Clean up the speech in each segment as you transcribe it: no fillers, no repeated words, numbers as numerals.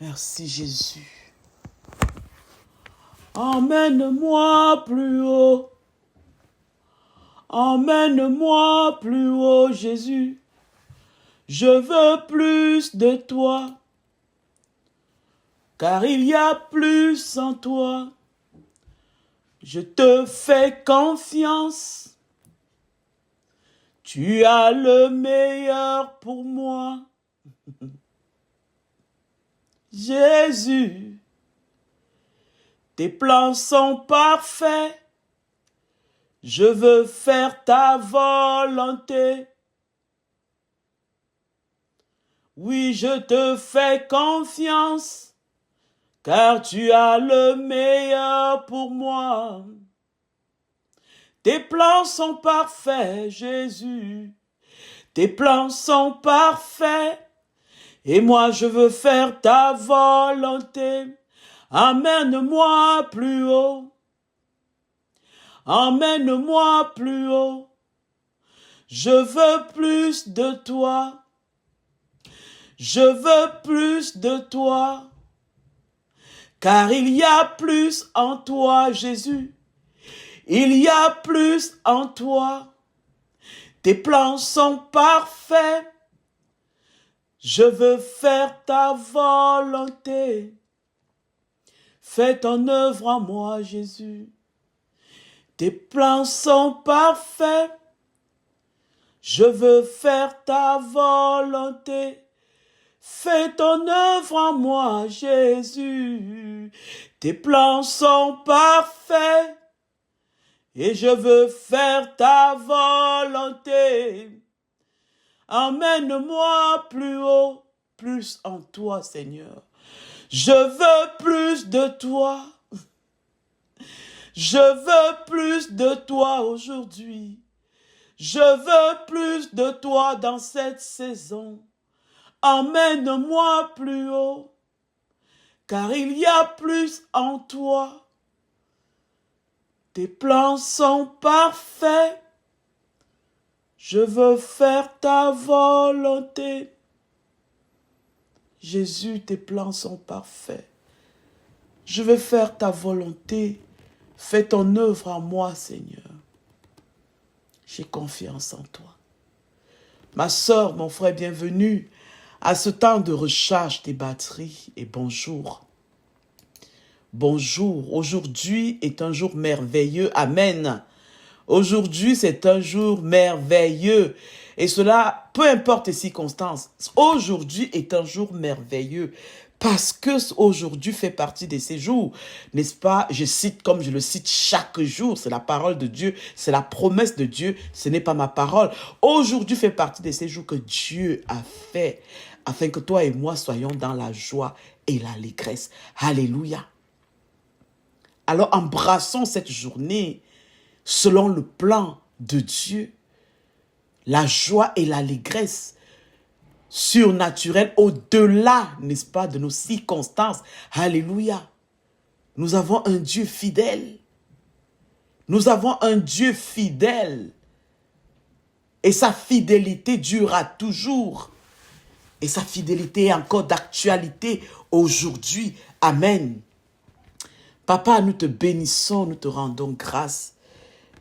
Merci Jésus. Emmène-moi plus haut. Emmène-moi plus haut, Jésus. Je veux plus de toi. Car il y a plus en toi. Je te fais confiance. Tu as le meilleur pour moi. Jésus, tes plans sont parfaits. Je veux faire ta volonté. Oui, je te fais confiance, car tu as le meilleur pour moi. Tes plans sont parfaits, Jésus. Tes plans sont parfaits. Et moi, je veux faire ta volonté. Emmène-moi plus haut. Emmène-moi plus haut. Je veux plus de toi. Je veux plus de toi. Car il y a plus en toi, Jésus. Il y a plus en toi. Tes plans sont parfaits. Je veux faire ta volonté. Fais ton œuvre en moi, Jésus. Tes plans sont parfaits. Je veux faire ta volonté. Fais ton œuvre en moi, Jésus. Tes plans sont parfaits. Et je veux faire ta volonté. Emmène-moi plus haut, plus en toi, Seigneur. Je veux plus de toi. Je veux plus de toi aujourd'hui. Je veux plus de toi dans cette saison. Emmène-moi plus haut, car il y a plus en toi. Tes plans sont parfaits. Je veux faire ta volonté. Jésus, tes plans sont parfaits. Je veux faire ta volonté. Fais ton œuvre en moi, Seigneur. J'ai confiance en toi. Ma sœur, mon frère, bienvenue à ce temps de recharge des batteries et bonjour. Bonjour, aujourd'hui est un jour merveilleux. Amen. Aujourd'hui, c'est un jour merveilleux. Et cela, peu importe les circonstances, aujourd'hui est un jour merveilleux. Parce que aujourd'hui fait partie de ces jours, n'est-ce pas? Je cite comme je le cite chaque jour, c'est la parole de Dieu, c'est la promesse de Dieu, ce n'est pas ma parole. Aujourd'hui fait partie de ces jours que Dieu a fait, afin que toi et moi soyons dans la joie et l'allégresse. Alléluia. Alors embrassons cette journée selon le plan de Dieu, la joie et l'allégresse surnaturelle au-delà, n'est-ce pas, de nos circonstances. Alléluia. Nous avons un Dieu fidèle. Nous avons un Dieu fidèle. Et sa fidélité durera toujours. Et sa fidélité est encore d'actualité aujourd'hui. Amen. Papa, nous te bénissons, nous te rendons grâce.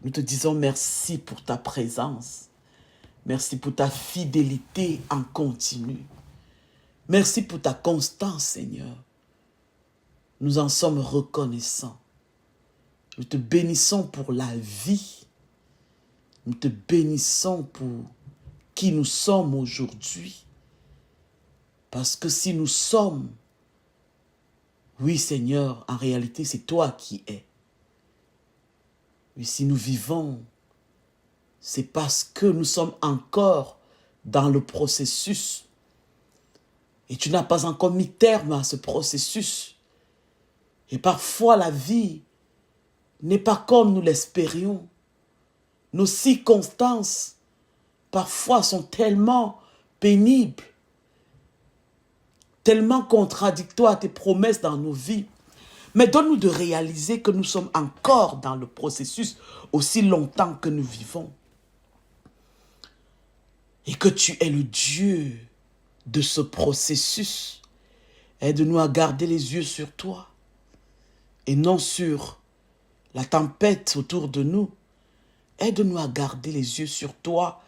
Nous te disons merci pour ta présence. Merci pour ta fidélité en continu. Merci pour ta constance, Seigneur. Nous en sommes reconnaissants. Nous te bénissons pour la vie. Nous te bénissons pour qui nous sommes aujourd'hui. Parce que si nous sommes, oui Seigneur, en réalité c'est toi qui es. Et si nous vivons, c'est parce que nous sommes encore dans le processus. Et tu n'as pas encore mis terme à ce processus. Et parfois la vie n'est pas comme nous l'espérions. Nos circonstances, parfois, sont tellement pénibles, tellement contradictoires à tes promesses dans nos vies. Mais donne-nous de réaliser que nous sommes encore dans le processus aussi longtemps que nous vivons. Et que tu es le Dieu de ce processus. Aide-nous à garder les yeux sur toi et non sur la tempête autour de nous. Aide-nous à garder les yeux sur toi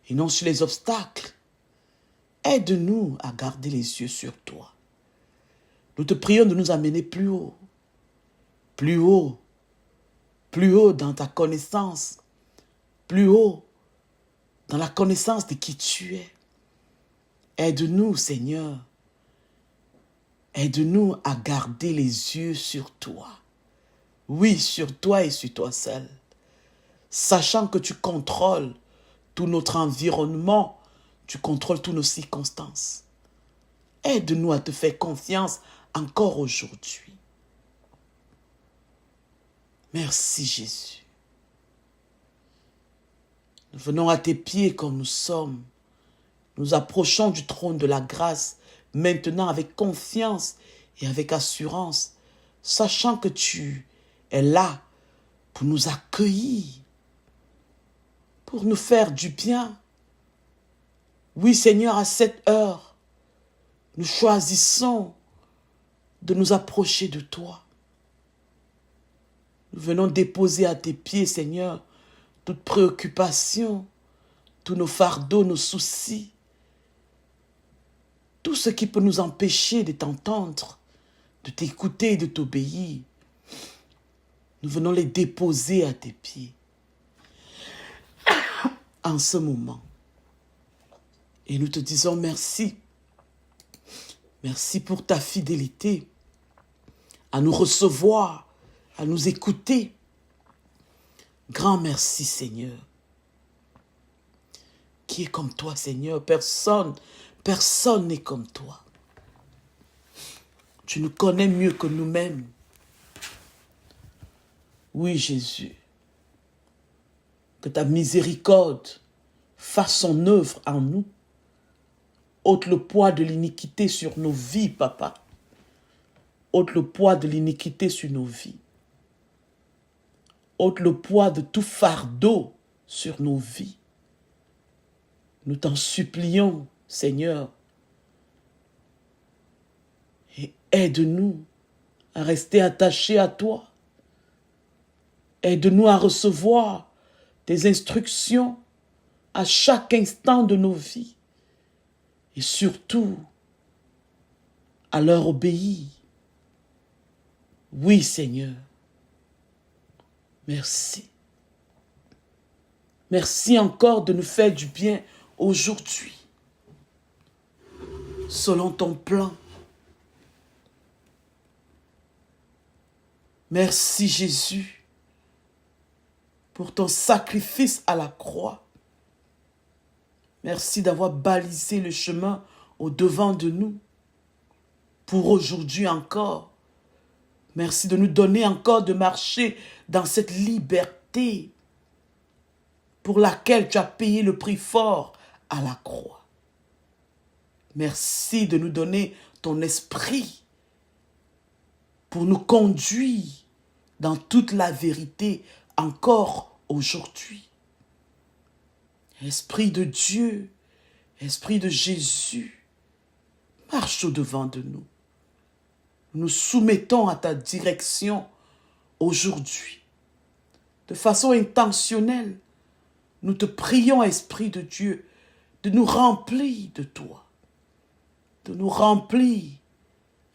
et non sur les obstacles. Aide-nous à garder les yeux sur toi. Nous te prions de nous amener plus haut, plus haut, plus haut dans ta connaissance, plus haut dans la connaissance de qui tu es. Aide-nous, Seigneur. Aide-nous à garder les yeux sur toi. Oui, sur toi et sur toi seul. Sachant que tu contrôles tout notre environnement, tu contrôles toutes nos circonstances. Aide-nous à te faire confiance encore aujourd'hui. Merci Jésus. Nous venons à tes pieds comme nous sommes. Nous approchons du trône de la grâce, maintenant avec confiance et avec assurance, sachant que tu es là pour nous accueillir, pour nous faire du bien. Oui Seigneur, à cette heure, nous choisissons de nous approcher de toi. Nous venons déposer à tes pieds, Seigneur, toute préoccupation, tous nos fardeaux, nos soucis, tout ce qui peut nous empêcher de t'entendre, de t'écouter et de t'obéir. Nous venons les déposer à tes pieds en ce moment. Et nous te disons merci. Merci pour ta fidélité à nous recevoir, à nous écouter. Grand merci, Seigneur. Qui est comme toi, Seigneur? Personne n'est comme toi. Tu nous connais mieux que nous-mêmes. Oui, Jésus. Que ta miséricorde fasse son œuvre en nous. Ôte le poids de l'iniquité sur nos vies, Papa. Ôte le poids de l'iniquité sur nos vies. Ôte le poids de tout fardeau sur nos vies. Nous t'en supplions, Seigneur. Et aide-nous à rester attachés à toi. Aide-nous à recevoir tes instructions à chaque instant de nos vies. Et surtout, à leur obéir. Oui, Seigneur. Merci. Merci encore de nous faire du bien aujourd'hui. Selon ton plan. Merci Jésus pour ton sacrifice à la croix. Merci d'avoir balisé le chemin au-devant de nous pour aujourd'hui encore. Merci de nous donner encore de marcher dans cette liberté pour laquelle tu as payé le prix fort à la croix. Merci de nous donner ton esprit pour nous conduire dans toute la vérité encore aujourd'hui. Esprit de Dieu, Esprit de Jésus, marche au-devant de nous. Nous soumettons à ta direction aujourd'hui. De façon intentionnelle, nous te prions, Esprit de Dieu, de nous remplir de toi. De nous remplir.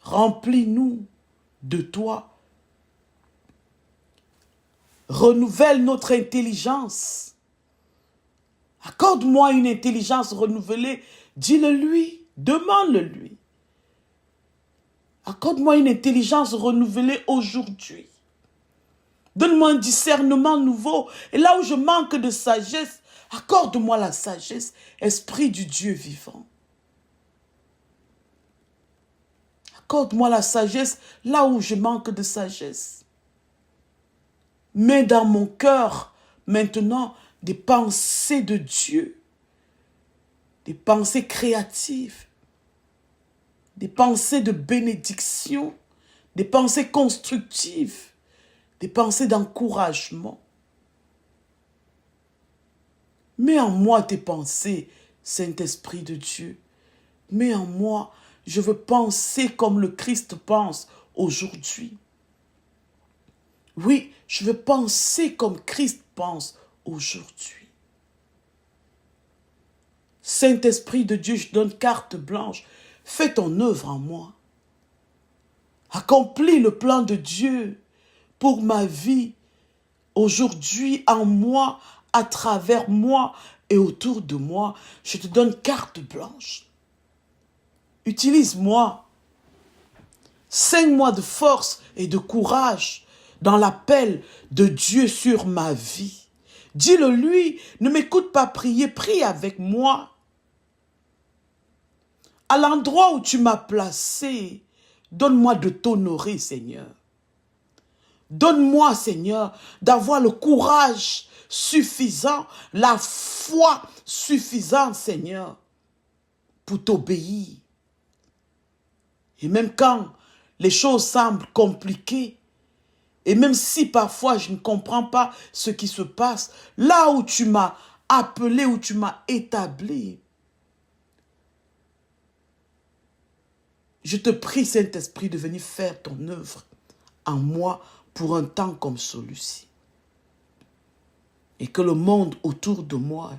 Remplis-nous de toi. Renouvelle notre intelligence. Accorde-moi une intelligence renouvelée. Dis-le lui. Demande-le lui. Accorde-moi une intelligence renouvelée aujourd'hui. Donne-moi un discernement nouveau. Et là où je manque de sagesse, accorde-moi la sagesse, Esprit du Dieu vivant. Accorde-moi la sagesse là où je manque de sagesse. Mets dans mon cœur maintenant des pensées de Dieu, des pensées créatives, des pensées de bénédiction, des pensées constructives, des pensées d'encouragement. Mets en moi tes pensées, Saint-Esprit de Dieu. Mets en moi Je veux penser comme le Christ pense aujourd'hui. Oui, je veux penser comme Christ pense aujourd'hui. Saint-Esprit de Dieu, je donne carte blanche. Fais ton œuvre en moi. Accomplis le plan de Dieu pour ma vie, aujourd'hui, en moi, à travers moi et autour de moi. Je te donne carte blanche. Utilise-moi. Saigne-moi de force et de courage dans l'appel de Dieu sur ma vie. Dis-le lui, ne m'écoute pas prier, prie avec moi. À l'endroit où tu m'as placé, donne-moi de t'honorer, Seigneur. Donne-moi, Seigneur, d'avoir le courage suffisant, la foi suffisante, Seigneur, pour t'obéir. Et même quand les choses semblent compliquées, et même si parfois je ne comprends pas ce qui se passe, là où tu m'as appelé, où tu m'as établi, je te prie, Saint-Esprit, de venir faire ton œuvre en moi pour un temps comme celui-ci. Et que le monde autour de moi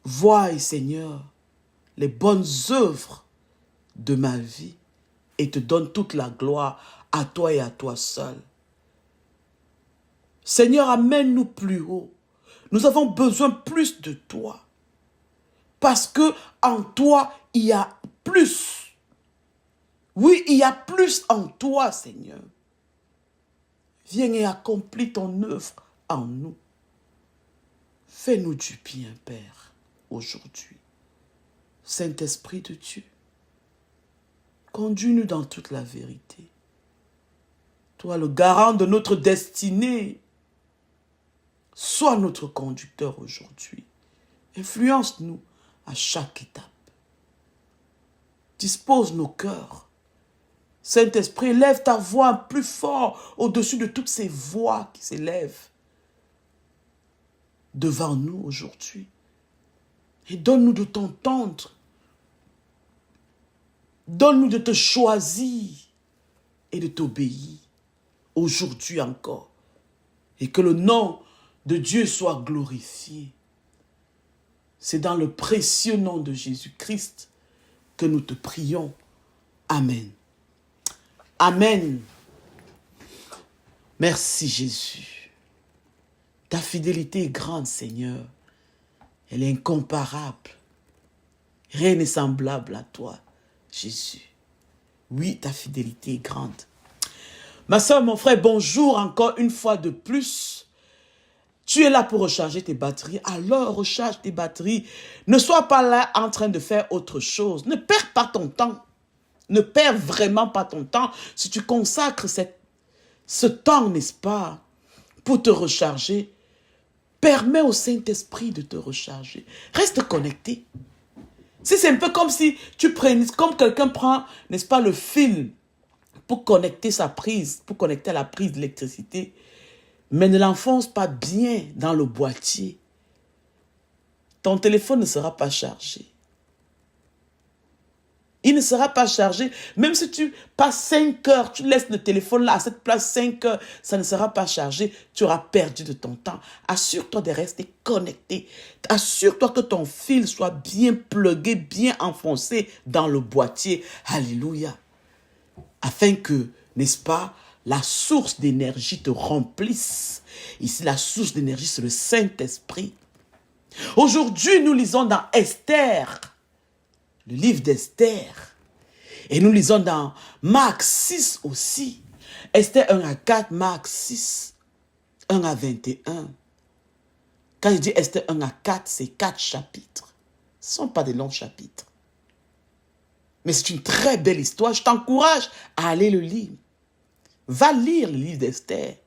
voie, Seigneur, les bonnes œuvres de ma vie et te donne toute la gloire à toi et à toi seul. Seigneur, amène-nous plus haut. Nous avons besoin plus de toi. Parce que en toi, il y a plus. Oui, il y a plus en toi, Seigneur. Viens et accomplis ton œuvre en nous. Fais-nous du bien, Père, aujourd'hui. Saint-Esprit de Dieu, conduis-nous dans toute la vérité. Toi, le garant de notre destinée, sois notre conducteur aujourd'hui. Influence-nous à chaque étape. Dispose nos cœurs. Saint-Esprit, lève ta voix plus fort au-dessus de toutes ces voix qui s'élèvent devant nous aujourd'hui. Et donne-nous de t'entendre. Donne-nous de te choisir et de t'obéir aujourd'hui encore. Et que le nom de Dieu soit glorifié. C'est dans le précieux nom de Jésus-Christ que nous te prions. Amen. Amen. Merci Jésus. Ta fidélité est grande, Seigneur. Elle est incomparable. Rien n'est semblable à toi, Jésus. Oui, ta fidélité est grande. Ma soeur, mon frère, bonjour encore une fois de plus. Tu es là pour recharger tes batteries, alors recharge tes batteries. Ne sois pas là en train de faire autre chose. Ne perds pas ton temps. Ne perds vraiment pas ton temps. Si tu consacres ce temps, n'est-ce pas, pour te recharger, permets au Saint-Esprit de te recharger. Reste connecté. C'est un peu comme si tu prenais, comme quelqu'un prend, n'est-ce pas, le fil pour connecter sa prise, pour connecter à la prise d'électricité, mais ne l'enfonce pas bien dans le boîtier. Ton téléphone ne sera pas chargé. Il ne sera pas chargé. Même si tu passes 5 heures, tu laisses le téléphone là à cette place 5 heures, ça ne sera pas chargé. Tu auras perdu de ton temps. Assure-toi de rester connecté. Assure-toi que ton fil soit bien plugué, bien enfoncé dans le boîtier. Alléluia. Afin que, n'est-ce pas, la source d'énergie te remplisse. Ici, la source d'énergie, c'est le Saint-Esprit. Aujourd'hui, nous lisons dans Esther, le livre d'Esther. Et nous lisons dans Marc 6 aussi. Esther 1 à 4, Marc 6, 1 à 21. Quand je dis Esther 1 à 4, c'est 4 chapitres. Ce ne sont pas des longs chapitres. Mais c'est une très belle histoire. Je t'encourage à aller le lire. Va lire le livre d'Esther.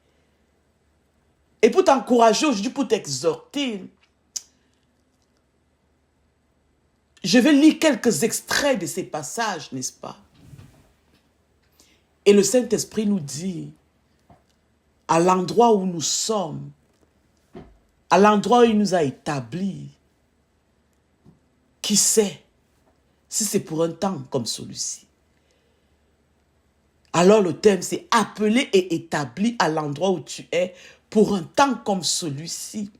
Et pour t'encourager aujourd'hui, pour t'exhorter, je vais lire quelques extraits de ces passages, n'est-ce pas? Et le Saint-Esprit nous dit, à l'endroit où nous sommes, à l'endroit où il nous a établis, qui sait, si c'est pour un temps comme celui-ci. Alors le thème, c'est appelé et établi à l'endroit où tu es pour un temps comme celui-ci.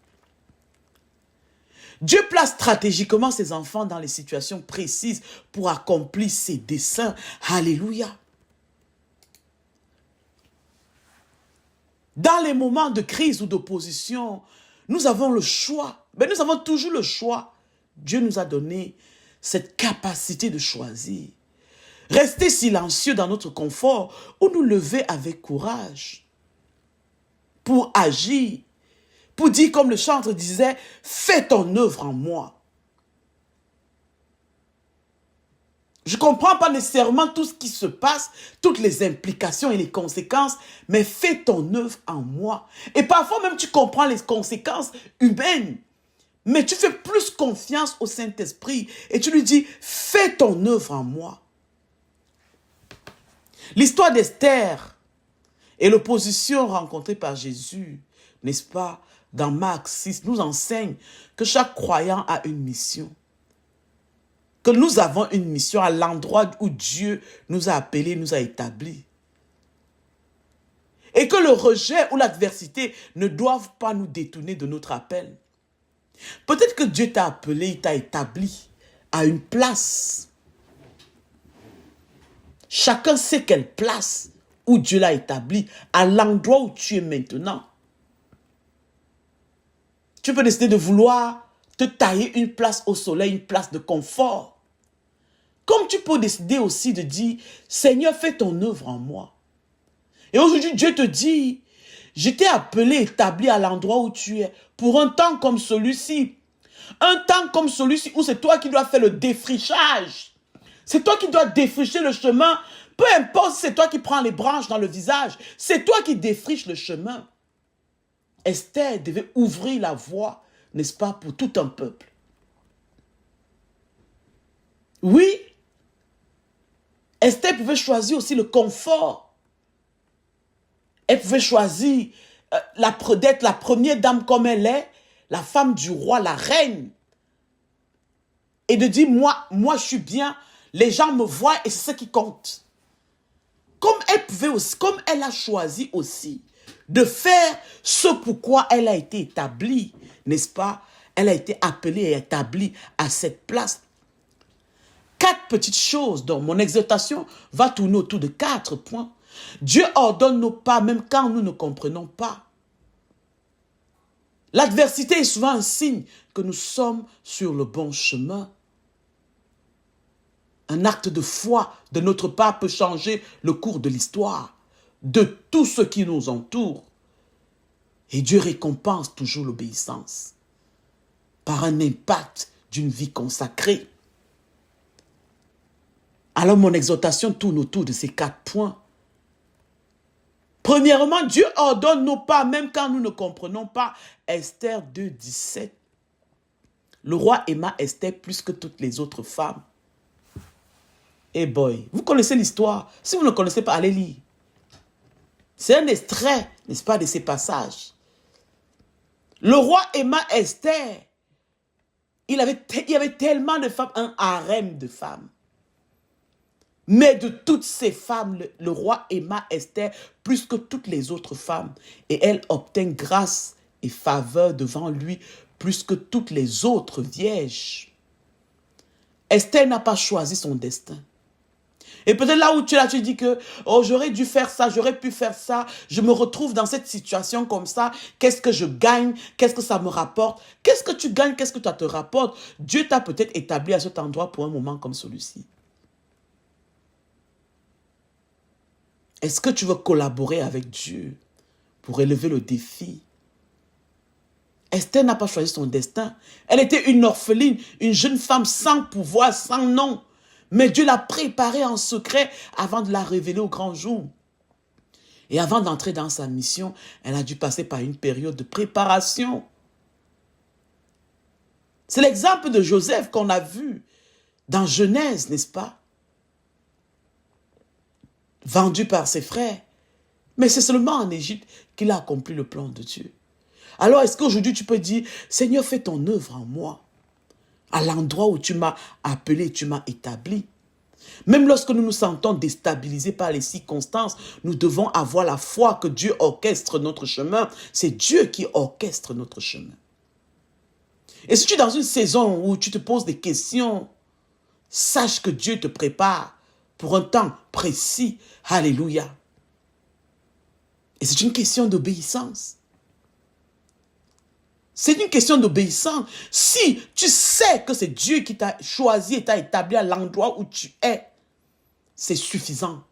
Dieu place stratégiquement ses enfants dans les situations précises pour accomplir ses desseins. Alléluia. Dans les moments de crise ou d'opposition, nous avons le choix. Mais nous avons toujours le choix. Dieu nous a donné cette capacité de choisir. Rester silencieux dans notre confort ou nous lever avec courage pour agir, pour dire comme le chantre disait, fais ton œuvre en moi. Je ne comprends pas nécessairement tout ce qui se passe, toutes les implications et les conséquences, mais fais ton œuvre en moi. Et parfois même tu comprends les conséquences humaines, mais tu fais plus confiance au Saint-Esprit et tu lui dis, fais ton œuvre en moi. L'histoire d'Esther et l'opposition rencontrée par Jésus, n'est-ce pas, dans Marc 6, nous enseigne que chaque croyant a une mission. Que nous avons une mission à l'endroit où Dieu nous a appelés, nous a établis. Et que le rejet ou l'adversité ne doivent pas nous détourner de notre appel. Peut-être que Dieu t'a appelé, il t'a établi à une place. Chacun sait quelle place où Dieu l'a établi, à l'endroit où tu es maintenant. Tu peux décider de vouloir te tailler une place au soleil, une place de confort. Comme tu peux décider aussi de dire, Seigneur, fais ton œuvre en moi. Et aujourd'hui, Dieu te dit, je t'ai appelé, établi à l'endroit où tu es, pour un temps comme celui-ci. Un temps comme celui-ci où c'est toi qui dois faire le défrichage. C'est toi qui dois défricher le chemin. Peu importe si c'est toi qui prends les branches dans le visage. C'est toi qui défriches le chemin. Esther devait ouvrir la voie, n'est-ce pas, pour tout un peuple. Oui, Esther pouvait choisir aussi le confort. Elle pouvait choisir d'être la première dame comme elle est, la femme du roi, la reine. Et de dire, moi je suis bien, les gens me voient et c'est ce qui compte. Comme elle pouvait aussi, comme elle a choisi aussi de faire ce pourquoi elle a été établie, n'est-ce pas? Elle a été appelée et établie à cette place. 4 petites choses dont mon exhortation va tourner autour de 4 points. Dieu ordonne nos pas même quand nous ne comprenons pas. L'adversité est souvent un signe que nous sommes sur le bon chemin. Un acte de foi de notre part peut changer le cours de l'histoire, de tout ce qui nous entoure. Et Dieu récompense toujours l'obéissance par un impact d'une vie consacrée. Alors mon exhortation tourne autour de ces 4 points. Premièrement, Dieu ordonne nos pas même quand nous ne comprenons pas. Esther 2, 17. Le roi aima Esther plus que toutes les autres femmes. Eh boy, vous connaissez l'histoire. Si vous ne connaissez pas, allez lire. C'est un extrait, n'est-ce pas, de ces passages. Le roi aima Esther. Il y avait tellement de femmes, un harem de femmes. Mais de toutes ces femmes, le roi aima Esther plus que toutes les autres femmes. Et elle obtint grâce et faveur devant lui plus que toutes les autres vierges. Esther n'a pas choisi son destin. Et peut-être là où tu es là, tu dis que oh, j'aurais dû faire ça, j'aurais pu faire ça, je me retrouve dans cette situation comme ça, qu'est-ce que je gagne, qu'est-ce que ça me rapporte, qu'est-ce que tu gagnes, qu'est-ce que ça te rapporte. Dieu t'a peut-être établi à cet endroit pour un moment comme celui-ci. Est-ce que tu veux collaborer avec Dieu pour élever le défi? Esther n'a pas choisi son destin. Elle était une orpheline, une jeune femme sans pouvoir, sans nom. Mais Dieu l'a préparée en secret avant de la révéler au grand jour. Et avant d'entrer dans sa mission, elle a dû passer par une période de préparation. C'est l'exemple de Joseph qu'on a vu dans Genèse, n'est-ce pas? Vendu par ses frères. Mais c'est seulement en Égypte qu'il a accompli le plan de Dieu. Alors est-ce qu'aujourd'hui tu peux dire, Seigneur, fais ton œuvre en moi? à l'endroit où tu m'as appelé, tu m'as établi. Même lorsque nous nous sentons déstabilisés par les circonstances, nous devons avoir la foi que Dieu orchestre notre chemin. C'est Dieu qui orchestre notre chemin. Et si tu es dans une saison où tu te poses des questions, sache que Dieu te prépare pour un temps précis. Alléluia. Et c'est une question d'obéissance. C'est une question d'obéissance. Si tu sais que c'est Dieu qui t'a choisi et t'a établi à l'endroit où tu es, c'est suffisant.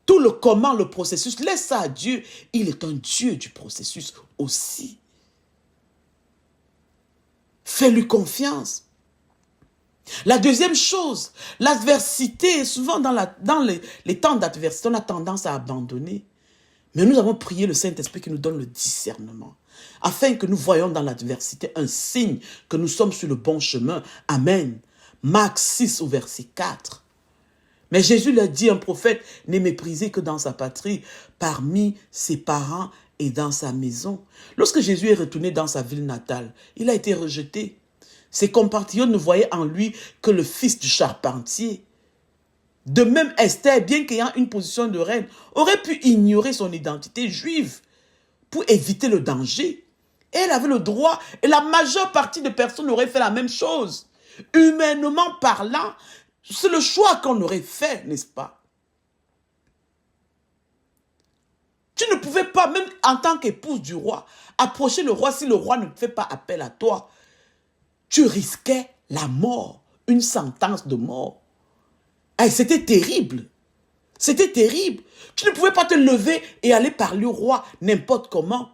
Tout le comment, le processus, laisse ça à Dieu. Il est un Dieu du processus aussi. Fais-lui confiance. La deuxième chose, l'adversité, souvent dans les temps d'adversité, on a tendance à abandonner. Mais nous avons prié le Saint-Esprit qui nous donne le discernement, afin que nous voyions dans l'adversité un signe que nous sommes sur le bon chemin. Amen. Marc 6 au verset 4. Mais Jésus l'a dit, un prophète n'est méprisé que dans sa patrie, parmi ses parents et dans sa maison. Lorsque Jésus est retourné dans sa ville natale, il a été rejeté. Ses compatriotes ne voyaient en lui que le fils du charpentier. De même, Esther, bien qu'ayant une position de reine, aurait pu ignorer son identité juive pour éviter le danger. Et elle avait le droit, et la majeure partie des personnes auraient fait la même chose. Humainement parlant, c'est le choix qu'on aurait fait, n'est-ce pas? Tu ne pouvais pas, même en tant qu'épouse du roi, approcher le roi si le roi ne fait pas appel à toi. Tu risquais la mort, une sentence de mort. Et c'était terrible. C'était terrible. Tu ne pouvais pas te lever et aller parler au roi n'importe comment.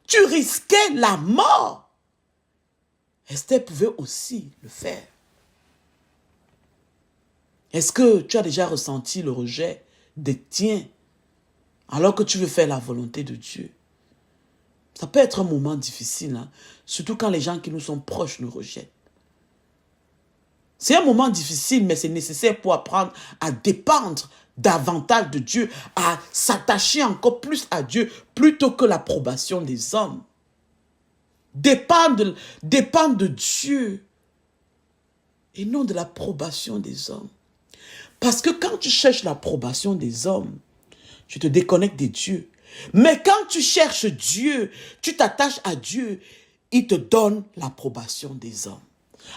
Tu risquais la mort. Esther pouvait aussi le faire. Est-ce que tu as déjà ressenti le rejet des tiens alors que tu veux faire la volonté de Dieu? Ça peut être un moment difficile, hein? Surtout quand les gens qui nous sont proches nous rejettent. C'est un moment difficile, mais c'est nécessaire pour apprendre à dépendre davantage de Dieu, à s'attacher encore plus à Dieu, plutôt que l'approbation des hommes. Dépendre de Dieu et non de l'approbation des hommes. Parce que quand tu cherches l'approbation des hommes, tu te déconnectes de Dieu. Mais quand tu cherches Dieu, tu t'attaches à Dieu, il te donne l'approbation des hommes.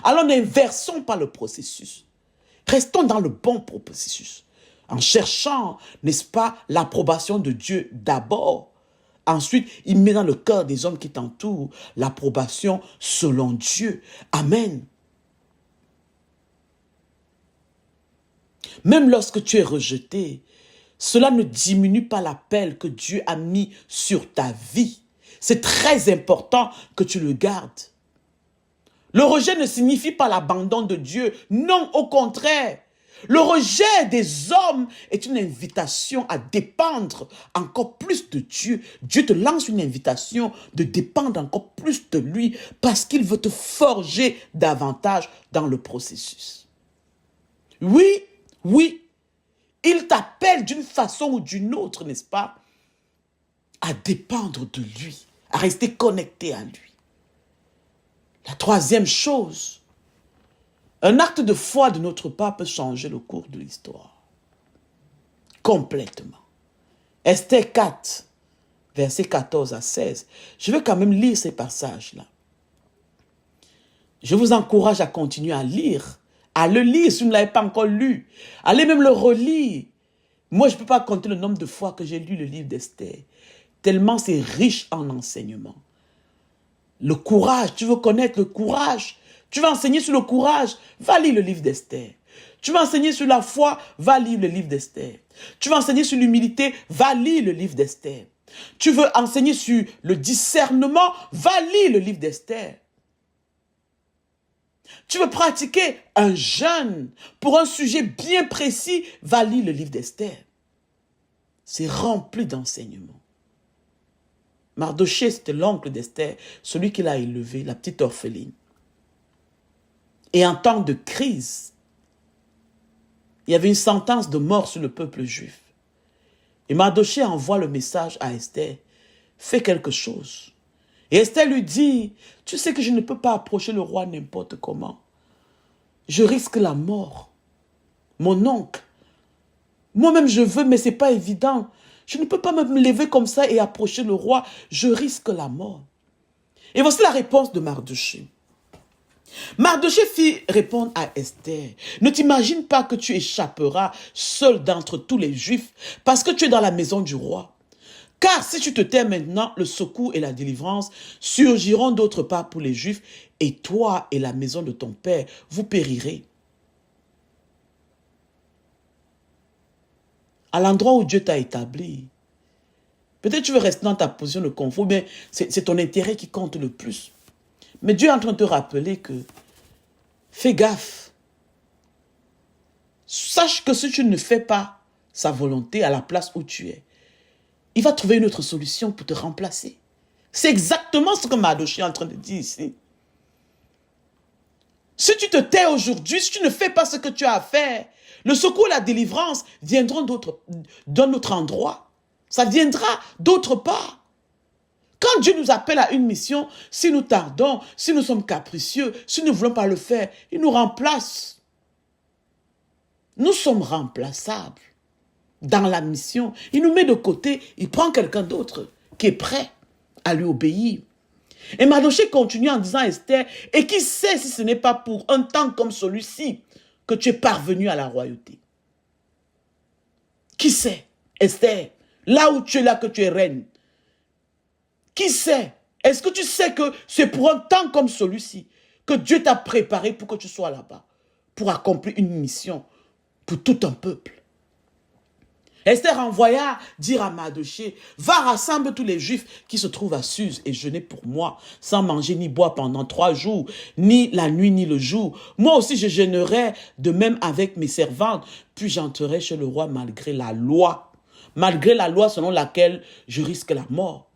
Alors n'inversons pas le processus. Restons dans le bon processus. En cherchant, n'est-ce pas, l'approbation de Dieu d'abord. Ensuite, il met dans le cœur des hommes qui t'entourent l'approbation selon Dieu. Amen. Même lorsque tu es rejeté, cela ne diminue pas l'appel que Dieu a mis sur ta vie. C'est très important que tu le gardes. Le rejet ne signifie pas l'abandon de Dieu. Non, au contraire. Le rejet des hommes est une invitation à dépendre encore plus de Dieu. Dieu te lance une invitation de dépendre encore plus de lui parce qu'il veut te forger davantage dans le processus. Oui, oui, il t'appelle d'une façon ou d'une autre, n'est-ce pas, à dépendre de lui, à rester connecté à lui. La troisième chose, un acte de foi de notre part peut changer le cours de l'histoire. Complètement. Esther 4, versets 14 à 16. Je vais quand même lire ces passages-là. Je vous encourage à continuer à lire. À le lire si vous ne l'avez pas encore lu. Allez même le relire. Moi, je ne peux pas compter le nombre de fois que j'ai lu le livre d'Esther. Tellement c'est riche en enseignements. Le courage, tu veux connaître le courage. Tu veux enseigner sur le courage, va lire le livre d'Esther. Tu veux enseigner sur la foi, va lire le livre d'Esther. Tu veux enseigner sur l'humilité, va lire le livre d'Esther. Tu veux enseigner sur le discernement, va lire le livre d'Esther. Tu veux pratiquer un jeûne pour un sujet bien précis, va lire le livre d'Esther. C'est rempli d'enseignements. Mardochée, c'était l'oncle d'Esther, celui qui l'a élevé, la petite orpheline. Et en temps de crise, il y avait une sentence de mort sur le peuple juif. Et Mardochée envoie le message à Esther, fais quelque chose. Et Esther lui dit, tu sais que je ne peux pas approcher le roi n'importe comment. Je risque la mort. Mon oncle, moi-même je veux, mais ce n'est pas évident. Je ne peux pas me lever comme ça et approcher le roi. Je risque la mort. Et voici la réponse de Mardochée. Mardochée fit répondre à Esther, ne t'imagine pas que tu échapperas seul d'entre tous les Juifs parce que tu es dans la maison du roi. Car si tu te tais maintenant, le secours et la délivrance surgiront d'autre part pour les Juifs et toi et la maison de ton père, vous périrez. À l'endroit où Dieu t'a établi, peut-être tu veux rester dans ta position de confort, mais c'est ton intérêt qui compte le plus. Mais Dieu est en train de te rappeler que fais gaffe. Sache que si tu ne fais pas sa volonté à la place où tu es, il va trouver une autre solution pour te remplacer. C'est exactement ce que Mardochée est en train de dire ici. Si tu te tais aujourd'hui, si tu ne fais pas ce que tu as à faire, le secours et la délivrance viendront d'un autre endroit. Ça viendra d'autre part. Quand Dieu nous appelle à une mission, si nous tardons, si nous sommes capricieux, si nous ne voulons pas le faire, il nous remplace. Nous sommes remplaçables dans la mission. Il nous met de côté, il prend quelqu'un d'autre qui est prêt à lui obéir. Et Mardochée continue en disant à Esther, et qui sait si ce n'est pas pour un temps comme celui-ci que tu es parvenu à la royauté. Qui sait, Esther, là où tu es là que tu es reine. Qui sait? Est-ce que tu sais que c'est pour un temps comme celui-ci que Dieu t'a préparé pour que tu sois là-bas, pour accomplir une mission pour tout un peuple? Esther envoya dire à Mardochée, va rassemble tous les Juifs qui se trouvent à Suse et jeûner pour moi, sans manger ni boire pendant 3 jours, ni la nuit ni le jour. Moi aussi je jeûnerai de même avec mes servantes, puis j'entrerai chez le roi malgré la loi selon laquelle je risque la mort.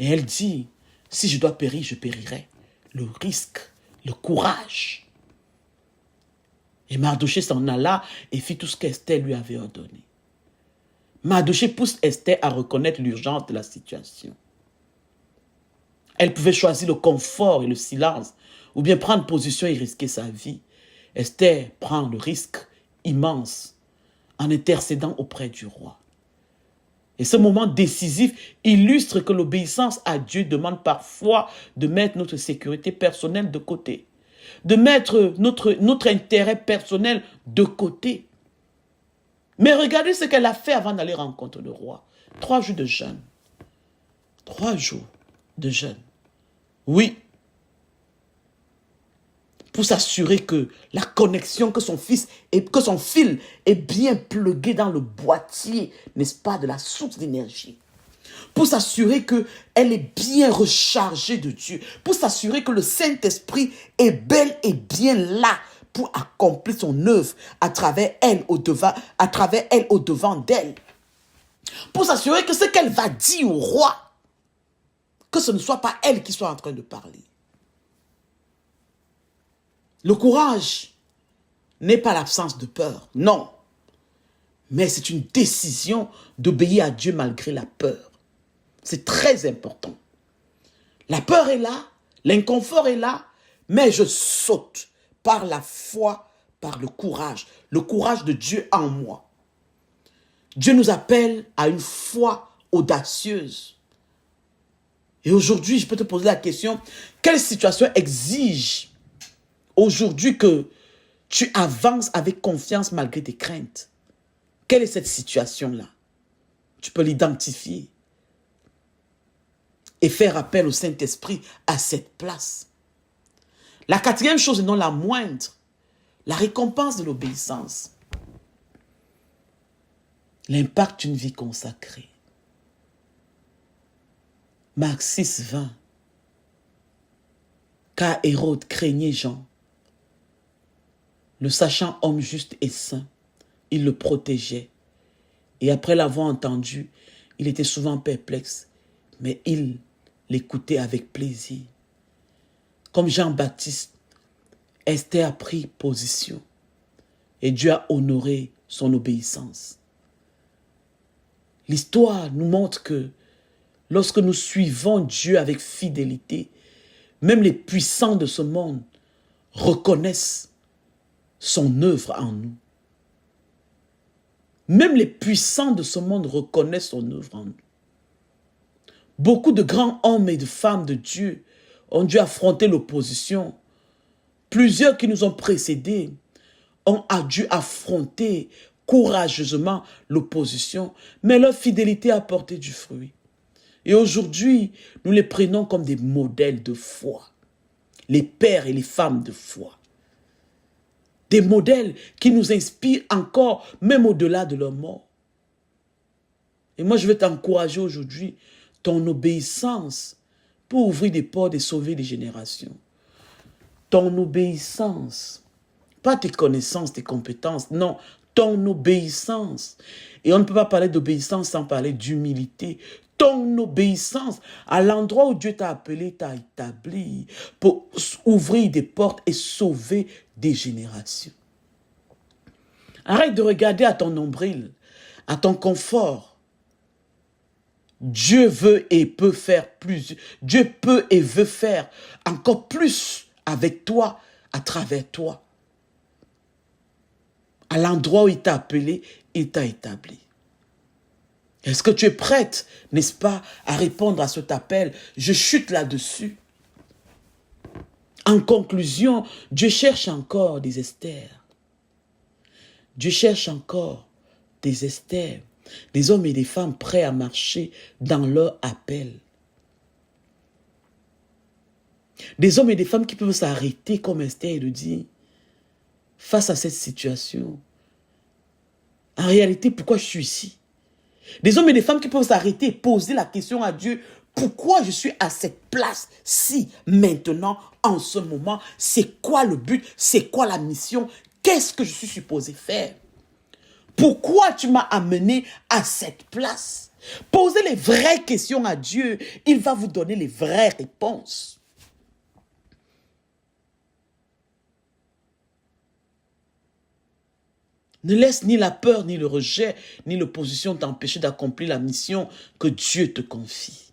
Et elle dit, si je dois périr, je périrai. Le risque, le courage. Et Mardochée s'en alla et fit tout ce qu'Esther lui avait ordonné. Mardochée pousse Esther à reconnaître l'urgence de la situation. Elle pouvait choisir le confort et le silence, ou bien prendre position et risquer sa vie. Esther prend le risque immense en intercédant auprès du roi. Et ce moment décisif illustre que l'obéissance à Dieu demande parfois de mettre notre sécurité personnelle de côté, de mettre notre intérêt personnel de côté. Mais regardez ce qu'elle a fait avant d'aller rencontrer le roi. 3 jours de jeûne. 3 jours de jeûne. Oui. Pour s'assurer que la connexion, que son fil est bien plugué dans le boîtier, n'est-ce pas, de la source d'énergie. Pour s'assurer qu'elle est bien rechargée de Dieu. Pour s'assurer que le Saint-Esprit est bel et bien là pour accomplir son œuvre à travers elle au-devant d'elle. Pour s'assurer que ce qu'elle va dire au roi, que ce ne soit pas elle qui soit en train de parler. Le courage n'est pas l'absence de peur, non. Mais c'est une décision d'obéir à Dieu malgré la peur. C'est très important. La peur est là, l'inconfort est là, mais je saute par la foi, par le courage de Dieu en moi. Dieu nous appelle à une foi audacieuse. Et aujourd'hui, je peux te poser la question, quelle situation exige aujourd'hui que tu avances avec confiance malgré tes craintes? Quelle est cette situation-là? Tu peux l'identifier et faire appel au Saint-Esprit à cette place. La 4e chose, et non la moindre, la récompense de l'obéissance. L'impact d'une vie consacrée. Marc 6, 20. Car Hérode craignait Jean. Le sachant homme juste et saint, il le protégeait. Et après l'avoir entendu, il était souvent perplexe, mais il l'écoutait avec plaisir. Comme Jean-Baptiste, Esther a pris position et Dieu a honoré son obéissance. L'histoire nous montre que Lorsque nous suivons Dieu avec fidélité, même les puissants de ce monde reconnaissent son œuvre en nous. Même les puissants de ce monde reconnaissent son œuvre en nous. Beaucoup de grands hommes et de femmes de Dieu ont dû affronter l'opposition. Plusieurs qui nous ont précédés ont dû affronter courageusement l'opposition, mais leur fidélité a porté du fruit. Et aujourd'hui, nous les prenons comme des modèles de foi, les pères et les femmes de foi. Des modèles qui nous inspirent encore, même au-delà de leur mort. Et moi, je vais t'encourager aujourd'hui, ton obéissance pour ouvrir des portes et sauver des générations. Ton obéissance, pas tes connaissances, tes compétences, non, ton obéissance. Et on ne peut pas parler d'obéissance sans parler d'humilité. Ton obéissance à l'endroit où Dieu t'a appelé, t'a établi pour ouvrir des portes et sauver des générations. Arrête de regarder à ton nombril, à ton confort. Dieu veut et peut faire plus. Dieu peut et veut faire encore plus avec toi, à travers toi. À l'endroit où il t'a appelé, il t'a établi. Est-ce que tu es prête, n'est-ce pas, à répondre à cet appel? Je chute là-dessus. En conclusion, Dieu cherche encore des Esther. Dieu cherche encore des Esther, des hommes et des femmes prêts à marcher dans leur appel. Des hommes et des femmes qui peuvent s'arrêter comme Esther et de dire, face à cette situation, en réalité, pourquoi je suis ici? Des hommes et des femmes qui peuvent s'arrêter et poser la question à Dieu, pourquoi je suis à cette place-ci, maintenant, en ce moment? C'est quoi le but? C'est quoi la mission? Qu'est-ce que je suis supposé faire? Pourquoi tu m'as amené à cette place? Posez les vraies questions à Dieu. Il va vous donner les vraies réponses. Ne laisse ni la peur, ni le rejet, ni l'opposition t'empêcher d'accomplir la mission que Dieu te confie.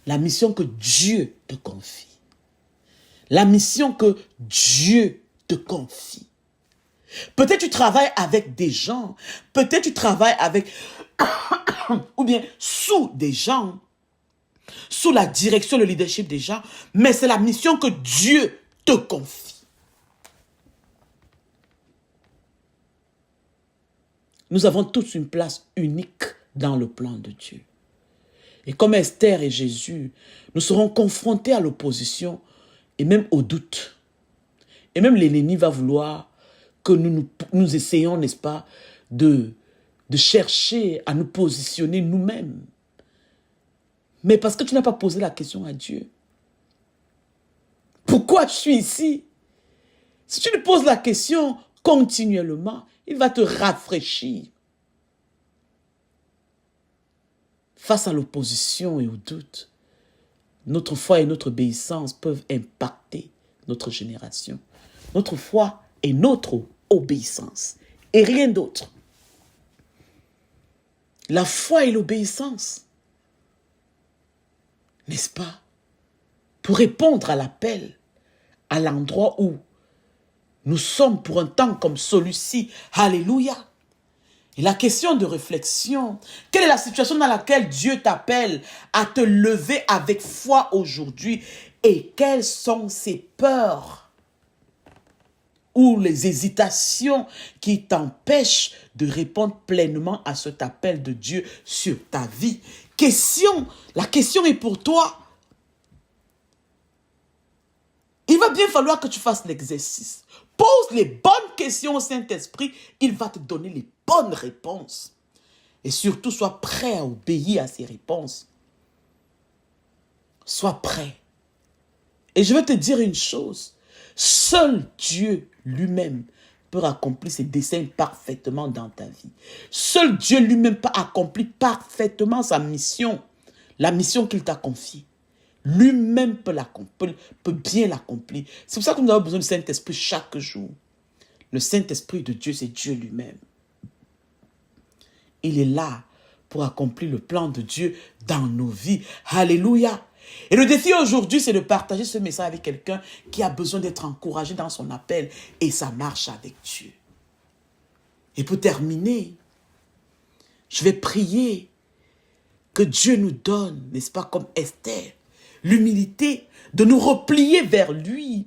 La mission que Dieu te confie. La mission que Dieu te confie. Peut-être tu travailles avec des gens, peut-être tu travailles avec, ou bien sous des gens, sous la direction, le leadership des gens, mais c'est la mission que Dieu te confie. Nous avons tous une place unique dans le plan de Dieu. Et comme Esther et Jésus, nous serons confrontés à l'opposition et même au doute. Et même l'ennemi va vouloir que nous essayions, n'est-ce pas, de chercher à nous positionner nous-mêmes. Mais parce que tu n'as pas posé la question à Dieu. Pourquoi je suis ici? Si tu lui poses la question continuellement, il va te rafraîchir. Face à l'opposition et au doute, notre foi et notre obéissance peuvent impacter notre génération. Notre foi et notre obéissance et rien d'autre. La foi et l'obéissance, n'est-ce pas? Pour répondre à l'appel, à l'endroit où nous sommes pour un temps comme celui-ci. Alléluia. Et la question de réflexion, quelle est la situation dans laquelle Dieu t'appelle à te lever avec foi aujourd'hui? Et quelles sont ces peurs ou les hésitations qui t'empêchent de répondre pleinement à cet appel de Dieu sur ta vie? La question est pour toi. Il va bien falloir que tu fasses l'exercice. Pose les bonnes questions au Saint-Esprit. Il va te donner les bonnes réponses. Et surtout, sois prêt à obéir à ces réponses. Sois prêt. Et je vais te dire une chose. Seul Dieu lui-même peut accomplir ses desseins parfaitement dans ta vie. Seul Dieu lui-même peut accomplir parfaitement sa mission. La mission qu'il t'a confiée. Lui-même peut bien l'accomplir. C'est pour ça que nous avons besoin du Saint-Esprit chaque jour. Le Saint-Esprit de Dieu, c'est Dieu lui-même. Il est là pour accomplir le plan de Dieu dans nos vies. Alléluia. Et le défi aujourd'hui, c'est de partager ce message avec quelqu'un qui a besoin d'être encouragé dans son appel et sa marche avec Dieu. Et pour terminer, je vais prier que Dieu nous donne, n'est-ce pas, comme Esther, l'humilité de nous replier vers lui.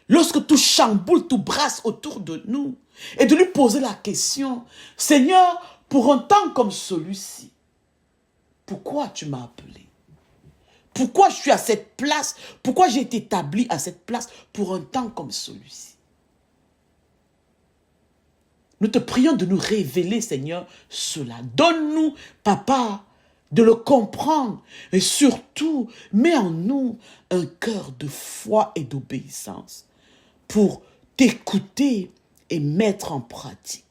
Lorsque tout chamboule, tout brasse autour de nous, et de lui poser la question, Seigneur, pour un temps comme celui-ci, pourquoi tu m'as appelé? Pourquoi je suis à cette place? Pourquoi j'ai été établi à cette place pour un temps comme celui-ci? Nous te prions de nous révéler, Seigneur, cela. Donne-nous, Papa, de le comprendre. Et surtout, mets en nous un cœur de foi et d'obéissance pour t'écouter et mettre en pratique.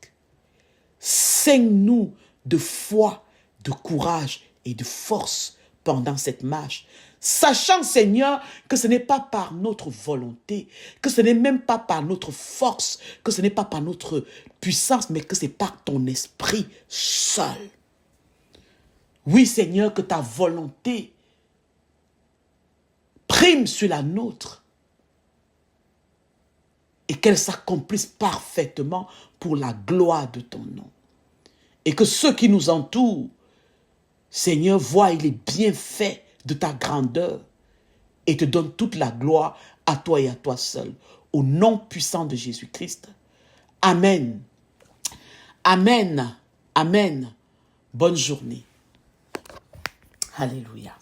Saigne-nous de foi, de courage et de force pendant cette marche. Sachant, Seigneur, que ce n'est pas par notre volonté, que ce n'est même pas par notre force, que ce n'est pas par notre puissance, mais que c'est par ton esprit seul. Oui, Seigneur, que ta volonté prime sur la nôtre et qu'elle s'accomplisse parfaitement pour la gloire de ton nom. Et que ceux qui nous entourent, Seigneur, voient les bienfaits de ta grandeur et te donnent toute la gloire à toi et à toi seul. Au nom puissant de Jésus-Christ. Amen. Amen. Amen. Bonne journée. Alléluia.